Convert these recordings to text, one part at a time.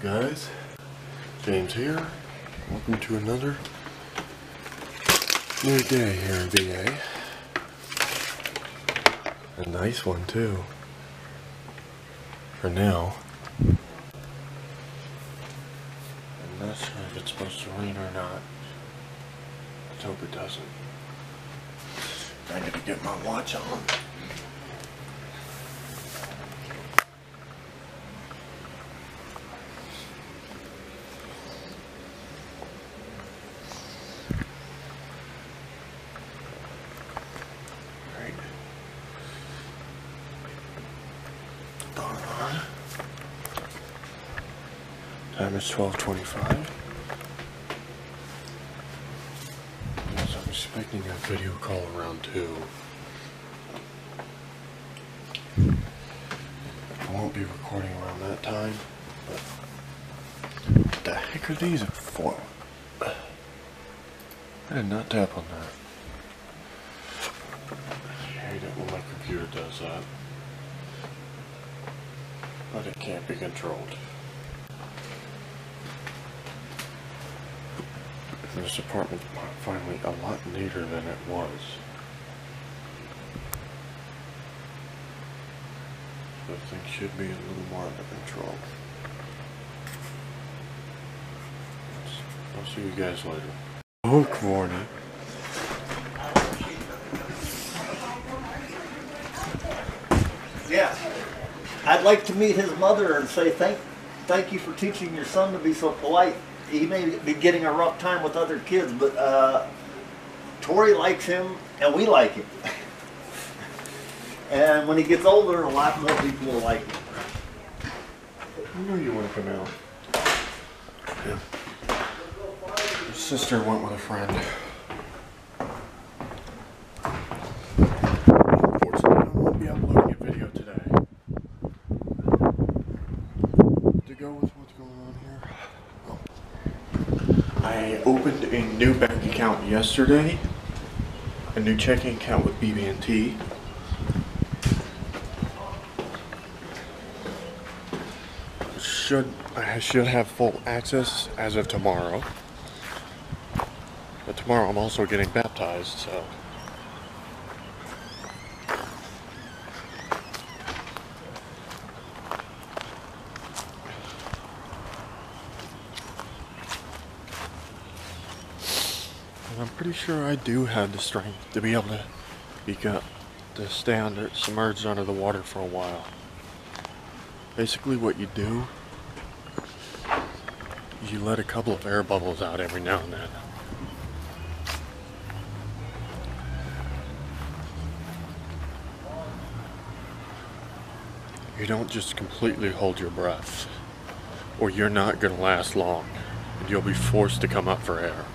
guys? James here. Welcome to another new day here in VA. A nice one too. For now. I'm not sure if it's supposed to rain or not. Let's hope it doesn't. I gotta get my watch on. Time is 12:25. Yes, I'm expecting a video call around 2. I won't be recording around that time, but what the heck are these for? I did not tap on that. I hate it when my computer does that. But it can't be controlled. This apartment's finally a lot neater than it was. So things should be a little more under control. I'll see you guys later. Oh, good morning. Yeah. I'd like to meet his mother and say thank you for teaching your son to be so polite. He may be getting a rough time with other kids, but Tori likes him and we like him. And when he gets older, a lot more people will like him. I knew you want to come out. Yeah. Your sister went with a friend. Unfortunately, I won't be uploading a video today. To go with what's going on here. I opened a new bank account yesterday, a new checking account with BB&T. I should have full access as of tomorrow. But tomorrow I'm also getting baptized, so. I'm pretty sure I do have the strength to be able to stay submerged under the water for a while. Basically what you do, you let a couple of air bubbles out every now and then. You don't just completely hold your breath, or you're not going to last long, and you'll be forced to come up for air.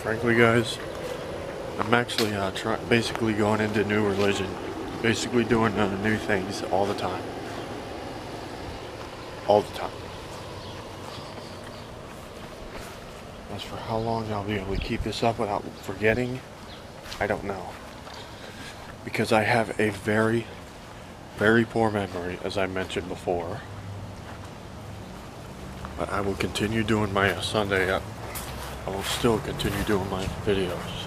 Frankly, guys, I'm actually basically going into new religion, basically doing new things all the time. All the time. As for how long I'll be able to keep this up without forgetting, I don't know. Because I have a very, very poor memory, as I mentioned before. But I will continue doing my Sunday up. I will still continue doing my videos.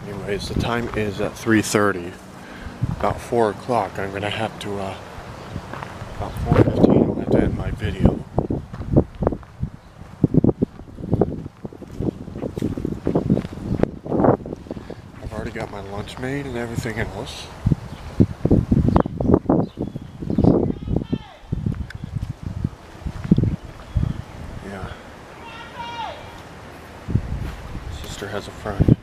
Anyways, the time is at 3:30. About 4 o'clock, I'm gonna have to, about 4:15, I'll have to end my video. I've already got my lunch made and everything else. Has a friend.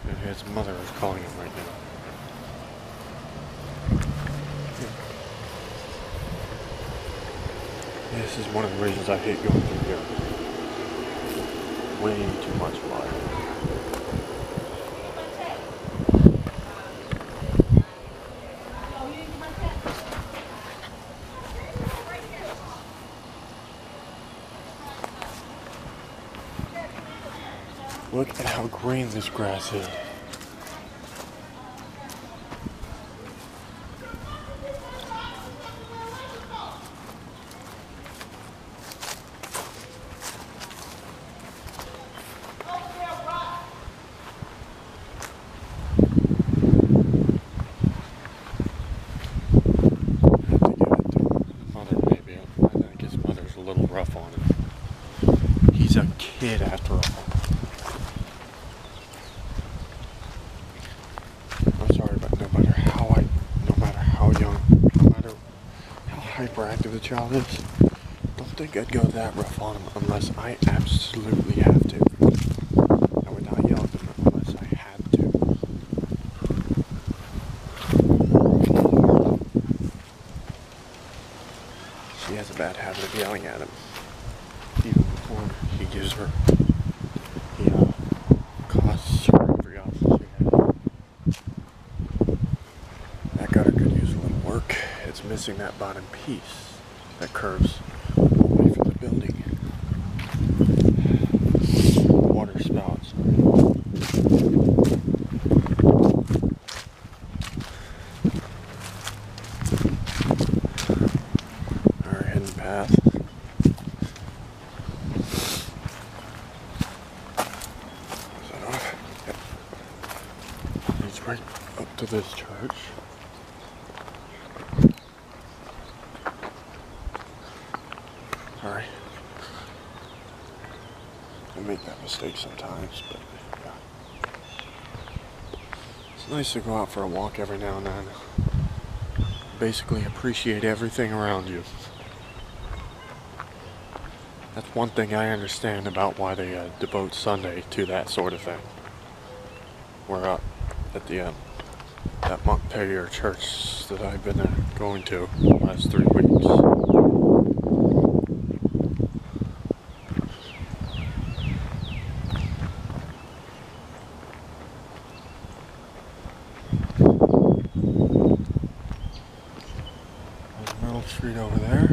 And his mother is calling him right now. This is one of the reasons I hate going through here. Way too much water. Look at how green this grass is. A little rough on him. He's a kid after all. I'm sorry, but no matter how young, no matter how hyperactive the child is, I don't think I'd go that rough on him unless I absolutely have to. I would not yell at him unless I had to. She has a bad habit of yelling at him, even before he gives her, costs her every option she has. That gutter could use a little work. It's missing that bottom piece that curves away from the building. Water spouts. Path. Leads right up to this church. Sorry. I make that mistake sometimes, but yeah. It's nice to go out for a walk every now and then. Basically appreciate everything around you. That's one thing I understand about why they devote Sunday to that sort of thing. We're up at the that Montpelier church that I've been going to the last 3 weeks. There's Middle Street over there.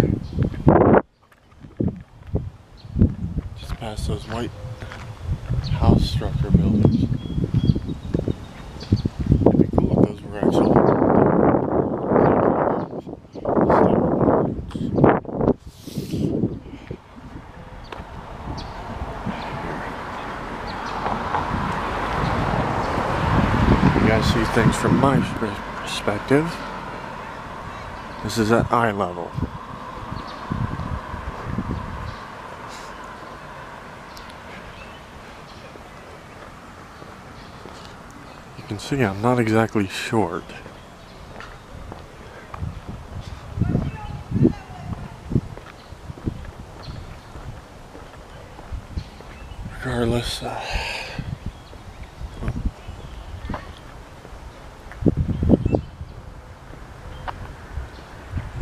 Past those white house structure buildings. It'd be cool if those were actually you guys see things from my perspective. This is at eye level. You can see I'm not exactly short. Regardless,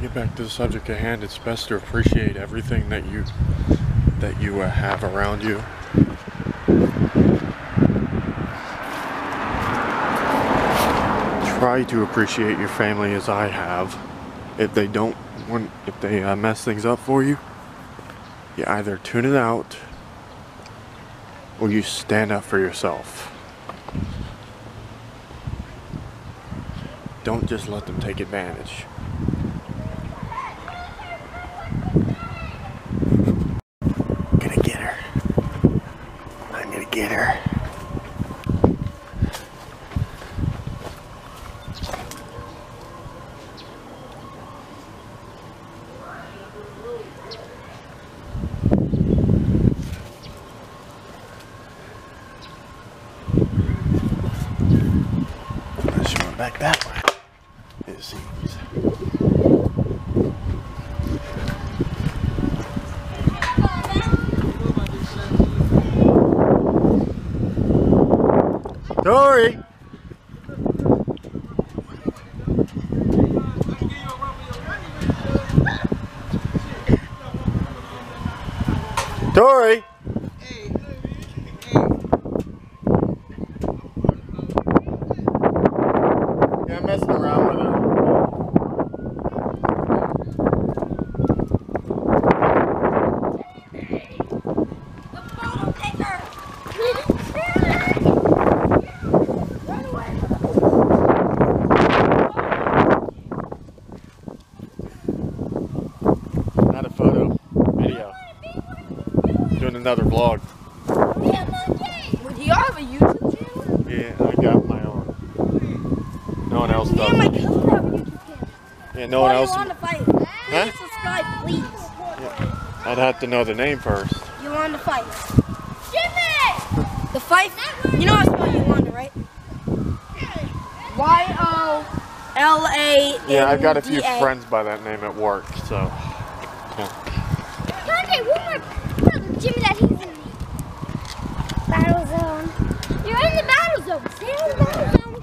get back to the subject at hand. It's best to appreciate everything that you have around you. Try to appreciate your family as I have. If they mess things up for you, you either tune it out or you stand up for yourself. Don't just let them take advantage. I'm gonna get her. I'm gonna get her. Back that way, it seems. Dory! Dory! I'm messing around with her. The photo taker! another vlog. Would you have a YouTube channel? Yeah, I got my own. No one else Me does. and my cousin have a YouTube channel. Yeah, no one else. You want to fight? Huh? Please subscribe, please. Yeah. I'd have to know the name first. You want to fight? The fight? You know how to spell Yolanda, right? Y-O-L-A-N-D-A. Yeah, I've got a few friends by that name at work, so. Yeah. Dante, one more Jimmy that he's in the battle zone. You're in the battle zone. Stay in the battle zone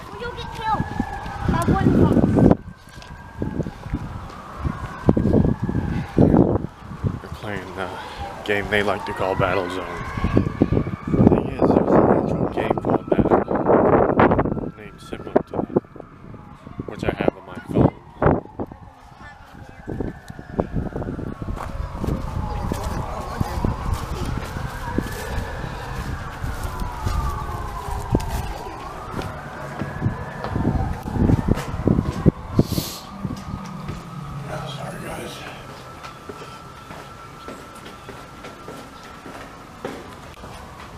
or you'll get killed. By one fox. They're playing a game they like to call Battle Zone. The thing is, there's an actual game called that, named similar to that, which I have on my phone. Sorry guys.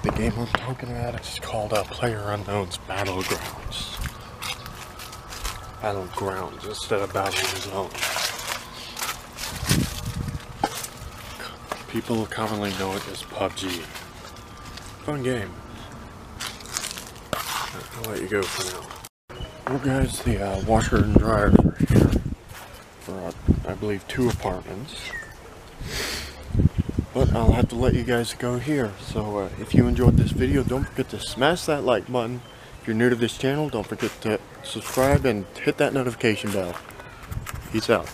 The game I'm talking about is called PlayerUnknown's Battlegrounds. Battlegrounds instead of Battle Zone. People commonly know it as PUBG. Fun game. I'll let you go for now. Well guys, the washer and dryers are here for I believe 2 apartments. But I'll have to let you guys go here. So if you enjoyed this video, don't forget to smash that like button. If you're new to this channel, don't forget to subscribe and hit that notification bell. Peace out.